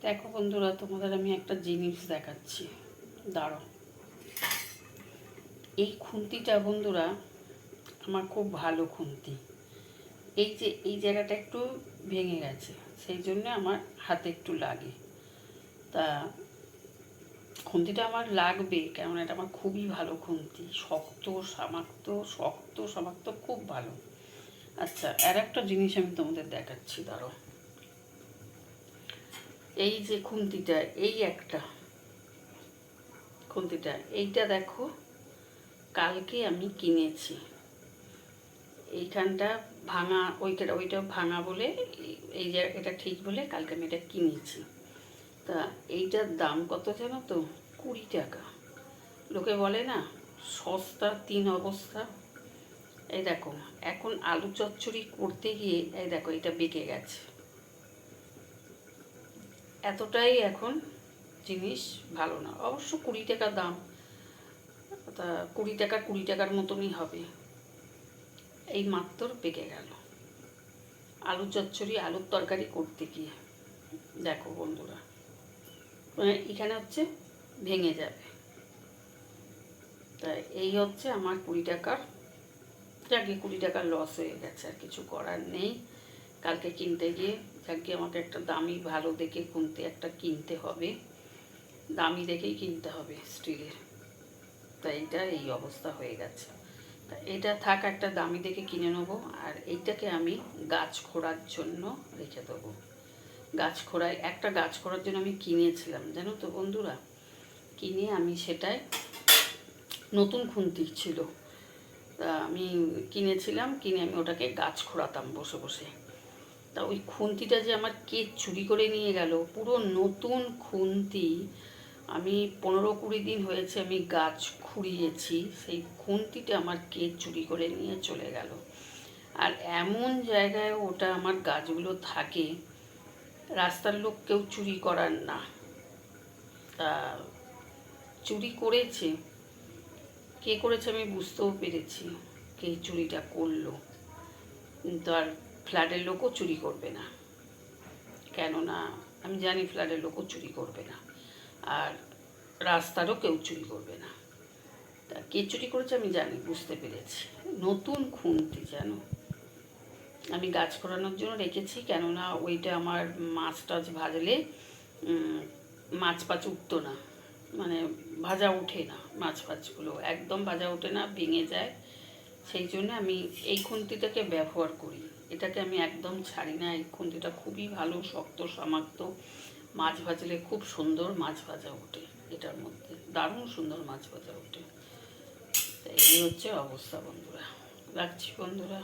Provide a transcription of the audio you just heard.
দেখো বন্ধুরা, তোমাদের আমি একটা জিনিস দেখাচ্ছি, দাঁড়াও। এই খুন্তিটা বন্ধুরা আমার খুব ভালো খুন্তি। এই যে এই জায়গাটা একটু ভেঙে গেছে, সেই জন্য আমার হাতে একটু লাগে। তা খুন্তিটা আমার লাগবে, কেননা এটা আমার খুবই ভালো খুন্তি, শক্ত সামাক্ত খুব ভালো। আচ্ছা, আর একটা জিনিস আমি তোমাদের দেখাচ্ছি, দাঁড়াও। এই যে খুন্তিটা, এই একটা খুন্তিটা, এইটা দেখো, কালকে আমি কিনেছি। এইখানটা ভাঙা, ওইটা ভাঙা বলে, এই যে এটা ঠিক বলে কালকে আমি এটা কিনেছি। তা এইটার দাম কত জানো তো? 20 টাকা। লোকে বলে না সস্তা তিন অবস্থা। এই দেখো, এখন আলু চচ্চড়ি করতে গিয়ে এই দেখো এটা বেঁকে গেছে। এতটাই এখন জিনিস ভালো না। অবশ্য 20 টাকা দাম, তা 20 টাকার মতনই হবে। এই মাত্র পেকে গেল আলু চচ্চড়ি, আলুর তরকারি করতে গিয়ে। দেখো বন্ধুরা, মানে এখানে হচ্ছে ভেঙে যাবে। তাই এই হচ্ছে আমার 20 টাকার, যাকে 20 টাকার লস হয়ে গেছে, আর কিছু করার নেই। কালকে কিনতে গিয়ে যাকে আমাকে একটা দামি ভালো দেখে খুন্তি একটা কিনতে হবে, দামি দেখেই কিনতে হবে স্টিলের। তাই এটা এই অবস্থা হয়ে গেছে। তা এটা থাক, একটা দামি দেখে কিনে নেবো। আর এইটাকে আমি গাছ খোঁড়ার জন্য রেখে দেবো। একটা গাছ খোঁড়ার জন্য আমি কিনেছিলাম, জানো তো বন্ধুরা। কিনে আমি সেটাই, নতুন খুন্তি ছিল, তা আমি কিনেছিলাম, কিনে আমি ওটাকে গাছ খোঁড়াতাম বসে বসে। তা ওই খুন্তিটা যে আমার কে চুরি করে নিয়ে গেল, পুরো নতুন খুন্তি। আমি 15-20 দিন হয়েছে আমি গাছ খুঁড়িয়েছি, সেই খুন্তিটা আমার কে চুরি করে নিয়ে চলে গেল। আর এমন জায়গায় ওটা আমার গাছগুলো থাকে, রাস্তার লোক কেউ চুরি করার না। তা চুরি করেছে, কে করেছে আমি বুঝতেও পেরেছি কে চুরিটা করলো। কিন্তু আর ফ্ল্যাটের লোকও চুরি করবে না, কেননা আমি জানি ফ্ল্যাটের লোকও চুরি করবে না, আর রাস্তারও কেউ চুরি করবে না। তা কে চুরি করেছে আমি জানি, বুঝতে পেরেছি। নতুন খুন্তি জানো, আমি গাছ খোঁড়ানোর জন্য রেখেছি, কেননা ওইটা আমার মাছ টাছ ভাজলে মাছ পাছ উঠতো না, মানে ভাজা ওঠে না, মাছ ফাছগুলো একদম ভাজা ওঠে না, ভেঙে যায়। সেই জন্য আমি এই খুন্তিটাকে ব্যবহার করি, এটাকে আমি একদম ছাড়ি না। এই খুন্তিটা খুবই ভালো, শক্ত সামাক্ত, মাছ ভাজলে খুব সুন্দর মাছ ভাজা ওঠে, এটার মধ্যে দারুণ সুন্দর মাছ ভাজা ওঠে। এই হচ্ছে অবস্থা বন্ধুরা, রাখছি বন্ধুরা।